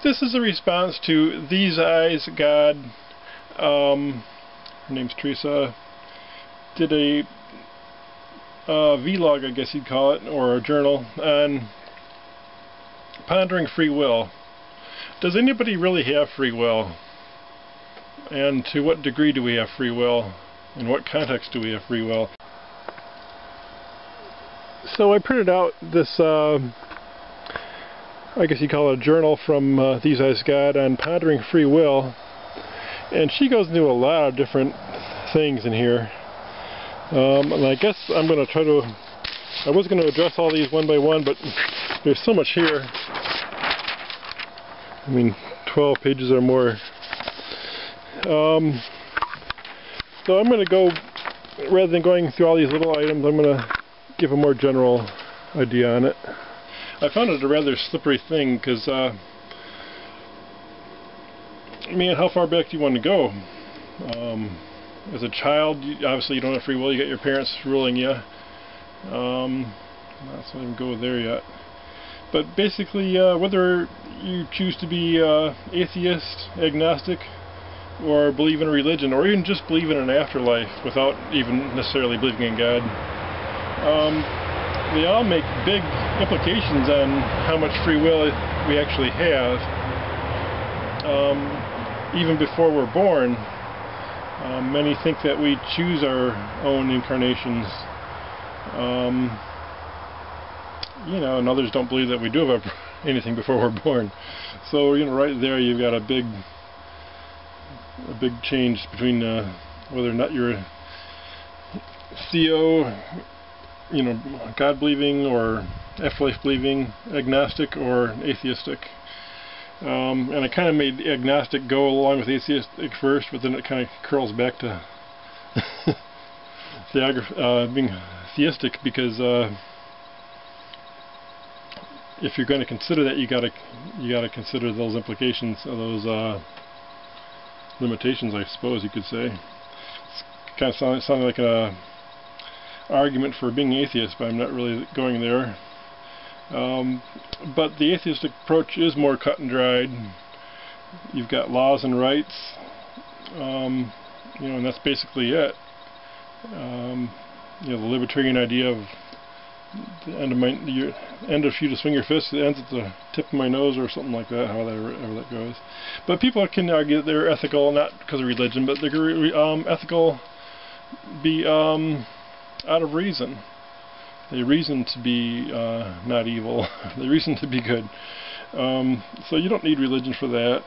This is a response to TheseEyesGod. Her name's Teresa. Did a vlog, I guess you'd call it, or a journal on pondering free will. Does anybody really have free will? And to what degree do we have free will? In what context do we have free will? So I printed out this, I guess you call it a journal from TheseEyesGod on pondering free will, and she goes into a lot of different things in here. And I guess I'm going to try to, I was going to address all these one by one, but there's so much here. I mean, 12 pages or more. So I'm going to go, rather than going through all these little items, I'm going to give a more general idea on it. I found it a rather slippery thing because, I mean, how far back do you want to go? As a child, obviously you don't have free will, you got your parents ruling you. Let's not even go there yet. But basically, whether you choose to be atheist, agnostic, or believe in a religion, or even just believe in an afterlife without even necessarily believing in God, they all make big implications on how much free will we actually have. Even before we're born, many think that we choose our own incarnations. You know, and others don't believe that we do have anything before we're born. So, you know, right there you've got a big change between whether or not you're a theo, you know, God-believing or afterlife-believing, agnostic or atheistic. And I kind of made agnostic go along with atheistic first, but then it kind of curls back to being theistic, because if you're going to consider that, you gotta consider those implications, those limitations, I suppose you could say. It's kind of sounding like a argument for being atheist, but I'm not really going there. But the atheistic approach is more cut and dried. You've got laws and rights, you know, and that's basically it. You know, the libertarian idea of the end of you to swing your fist, it ends at the tip of my nose, or something like that, however that goes. But people can argue that they're ethical, not because of religion, but they're ethical out of reason. They reason to be not evil. They reason to be good. So you don't need religion for that.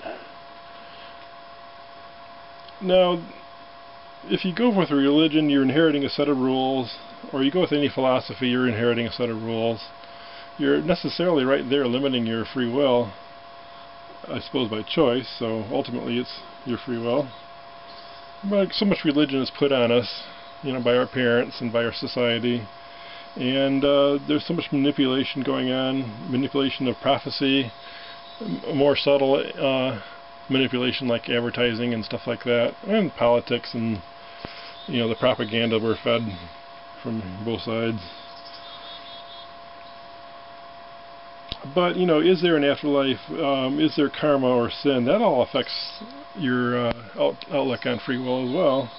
Now, if you go with a religion, you're inheriting a set of rules, or you go with any philosophy, you're inheriting a set of rules. You're necessarily right there limiting your free will, I suppose by choice, so ultimately it's your free will. But so much religion is put on us, you know, by our parents and by our society. And there's so much manipulation going on, manipulation of prophecy, more subtle manipulation like advertising and stuff like that, and politics, and, you know, the propaganda we're fed from both sides. But, you know, is there an afterlife? Is there karma or sin? That all affects your outlook on free will as well.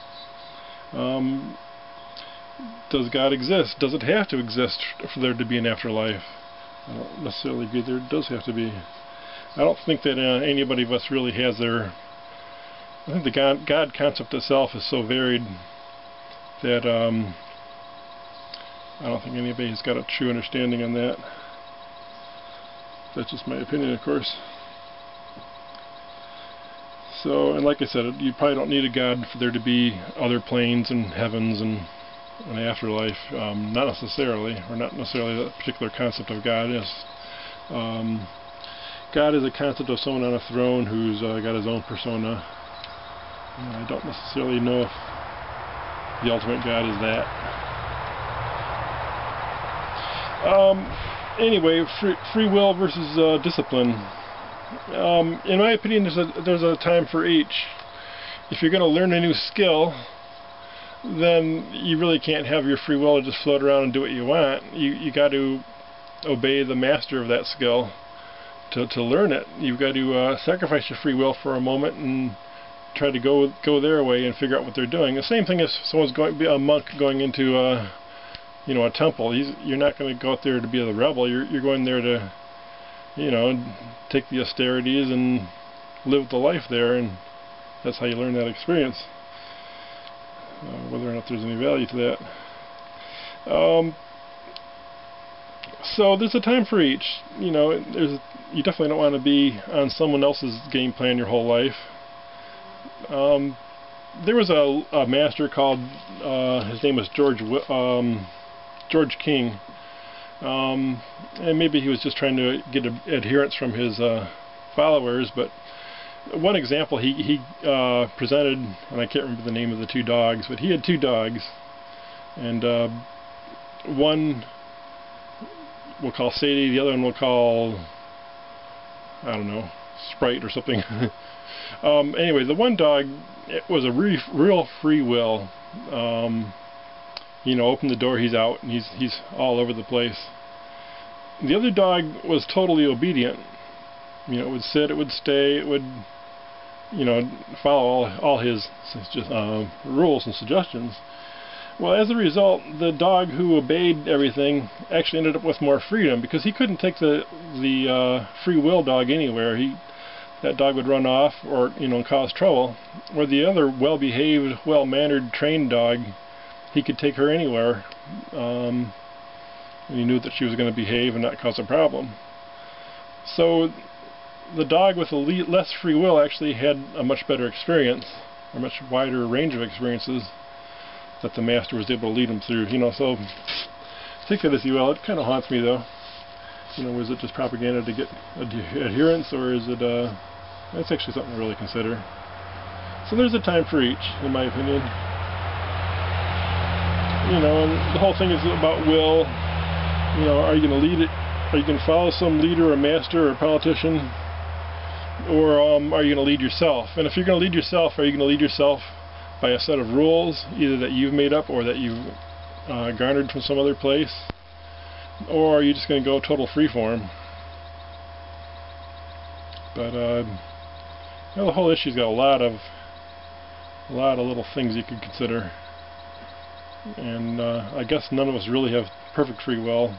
Does God exist? Does it have to exist for there to be an afterlife? I don't necessarily agree there does have to be. I don't think that anybody of us really has their... I think the God concept itself is so varied that I don't think anybody's got a true understanding on that. That's just my opinion, of course. So, and like I said, you probably don't need a God for there to be other planes and heavens and an afterlife. Not necessarily, or not necessarily that particular concept of God is. God is a concept of someone on a throne who's got his own persona. I don't necessarily know if the ultimate God is that. Anyway, free will versus discipline. In my opinion, there's a time for each. If you're going to learn a new skill, then you really can't have your free will to just float around and do what you want. You got to obey the master of that skill to learn it, you've got to sacrifice your free will for a moment and try to go their way and figure out what they're doing. The same thing as someone's a monk going into a temple. You're not going to go out there to be the rebel. You're going there to take the austerities and live the life there, and that's how you learn that experience. Whether or not there's any value to that. So there's a time for each. You definitely don't want to be on someone else's game plan your whole life. There was a master called, his name was George King, and maybe he was just trying to get adherence from his followers, but one example he presented, and I can't remember the name of the two dogs, but he had two dogs, and one we'll call Sadie, the other one we'll call, I don't know, Sprite or something. Anyway, the one dog, it was a real free will. Open the door, he's out, and he's all over the place. The other dog was totally obedient. It would sit, it would stay, it would, follow all his rules and suggestions. Well, as a result, the dog who obeyed everything actually ended up with more freedom, because he couldn't take the free will dog anywhere. That dog would run off or cause trouble. Where the other well-behaved, well-mannered, trained dog, he could take her anywhere. And he knew that she was going to behave and not cause a problem. So the dog with less free will actually had a much better experience, a much wider range of experiences that the master was able to lead him through. So take that as you will. It kind of haunts me, though. Was it just propaganda to get adherence, or is it that's actually something to really consider. So there's a time for each, in my opinion. And the whole thing is about will. Are you going to lead it? Are you going to follow some leader or master or politician? Or are you going to lead yourself? And if you're going to lead yourself, are you going to lead yourself by a set of rules, either that you've made up or that you've garnered from some other place? Or are you just going to go total freeform? But the whole issue's got a lot of little things you could consider, and I guess none of us really have perfect free will.